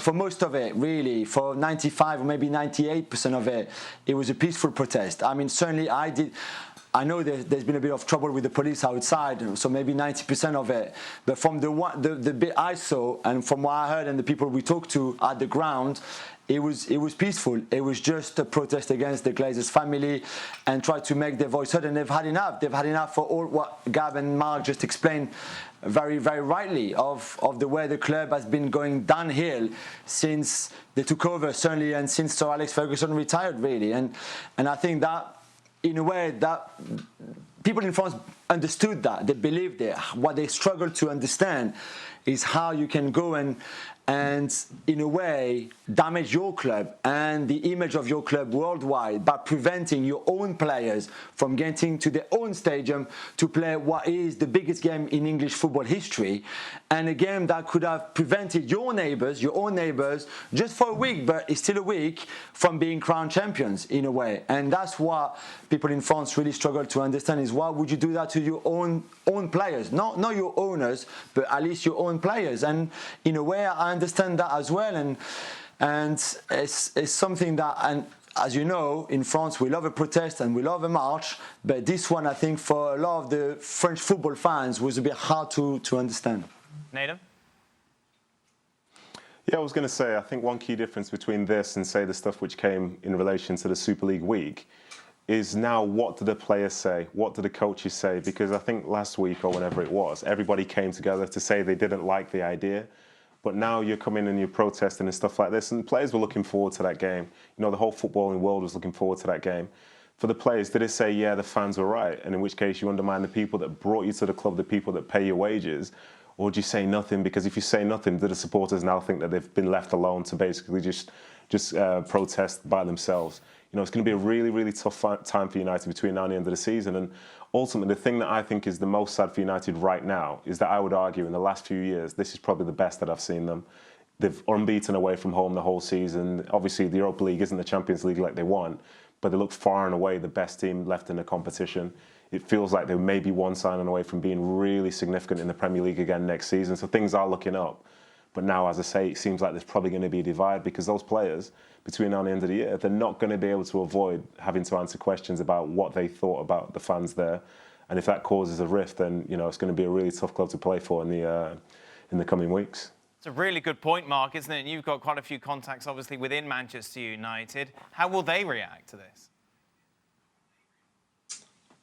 for most of it, really, for 95 or maybe 98% of it, it was a peaceful protest. I mean, certainly I know there's been a bit of trouble with the police outside, so maybe 90% of it. But from the bit I saw, and from what I heard and the people we talked to at the ground, it was peaceful. It was just a protest against the Glazers family and try to make their voice heard. And they've had enough. They've had enough for all what Gab and Mark just explained very, very rightly of the way the club has been going downhill since they took over, certainly, and since Sir Alex Ferguson retired, really. And I think that, in a way, that people in France understood that. They believed it. What they struggled to understand is how you can go and in a way damage your club and the image of your club worldwide by preventing your own players from getting to their own stadium to play what is the biggest game in English football history, and a game that could have prevented your own neighbours, just for a week, but it's still a week, from being crowned champions in a way. And that's what people in France really struggle to understand, is why would you do that to your own players, not your owners, but at least your own players. And in a way, I understand that as well, and it's something that, and as you know, in France we love a protest and we love a march, but this one, I think, for a lot of the French football fans was a bit hard to understand. Nedum? Yeah, I was going to say, I think one key difference between this and, say, the stuff which came in relation to the Super League week is now, what do the players say? What do the coaches say? Because I think last week, or whenever it was, everybody came together to say they didn't like the idea. But now you're coming and you're protesting and stuff like this, and players were looking forward to that game. You know, the whole footballing world was looking forward to that game. For the players, did they say, yeah, the fans were right, and in which case you undermine the people that brought you to the club, the people that pay your wages? Or do you say nothing? Because if you say nothing, do the supporters now think that they've been left alone to basically just protest by themselves? You know, it's going to be a really, really tough time for United between now and the end of the season. And ultimately, the thing that I think is the most sad for United right now is that I would argue in the last few years, this is probably the best that I've seen them. They've unbeaten away from home the whole season. Obviously, the Europa League isn't the Champions League like they want, but they look far and away the best team left in the competition. It feels like they may be one signing away from being really significant in the Premier League again next season. So things are looking up. But now, as I say, it seems like there's probably going to be a divide, because those players, between now and the end of the year, they're not going to be able to avoid having to answer questions about what they thought about the fans there. And if that causes a rift, then, you know, it's going to be a really tough club to play for in the coming weeks. It's a really good point, Mark, isn't it? And you've got quite a few contacts, obviously, within Manchester United. How will they react to this?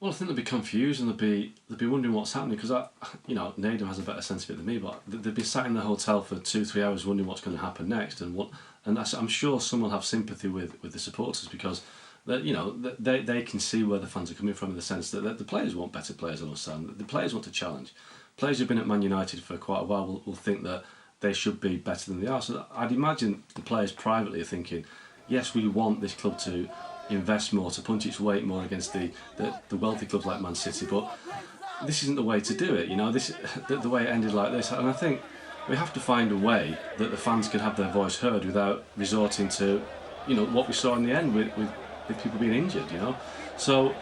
Well, I think they'll be confused and they'll be wondering what's happening, because Nedum has a better sense of it than me, but they'll be sat in the hotel for 2-3 hours wondering what's going to happen next, and I'm sure some will have sympathy with the supporters, because they can see where the fans are coming from, in the sense that the players want better players on the stand. The players want to challenge. Players who've been at Man United for quite a while will think that they should be better than they are. So I'd imagine the players privately are thinking, yes, we want this club to invest more, to punch its weight more against the wealthy clubs like Man City, but this isn't the way to do it. You know, the way it ended like this, and I think we have to find a way that the fans can have their voice heard without resorting to, what we saw in the end with people being injured. So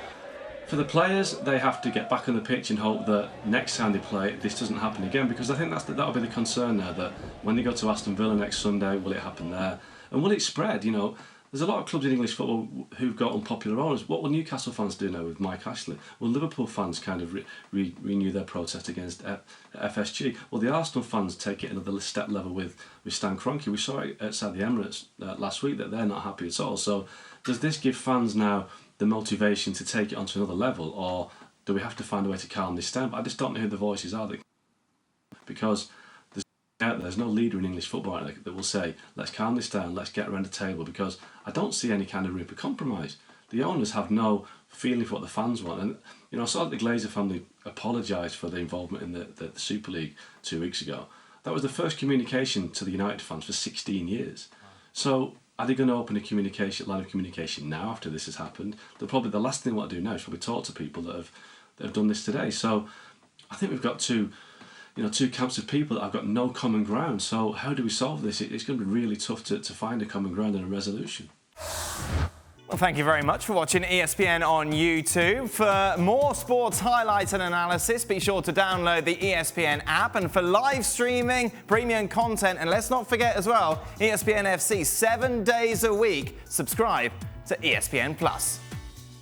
for the players, they have to get back on the pitch and hope that next time they play, this doesn't happen again, because I think that'll be the concern there, that when they go to Aston Villa next Sunday, will it happen there, and will it spread? There's a lot of clubs in English football who've got unpopular owners. What will Newcastle fans do now with Mike Ashley? Will Liverpool fans kind of renew their protest against FSG? Will the Arsenal fans take it another step level with Stan Kroenke? We saw it outside the Emirates last week that they're not happy at all. So does this give fans now the motivation to take it onto another level, or do we have to find a way to calm this down? But I just don't know who the voices are, because there's no leader in English football that will say, let's calm this down, let's get around the table, because I don't see any kind of room for compromise. The owners have no feeling for what the fans want. And I saw that the Glazer family apologised for their involvement in the Super League 2 weeks ago. That was the first communication to the United fans for 16 years. So are they going to open a line of communication now after this has happened? The last thing they want to do now is probably talk to people that have done this today. So I think we've got two camps of people that have got no common ground. So how do we solve this? It's going to be really tough to find a common ground and a resolution. Well, thank you very much for watching ESPN on YouTube. For more sports highlights and analysis, be sure to download the ESPN app. And for live streaming, premium content, and let's not forget as well, ESPN FC 7 days a week. Subscribe to ESPN Plus.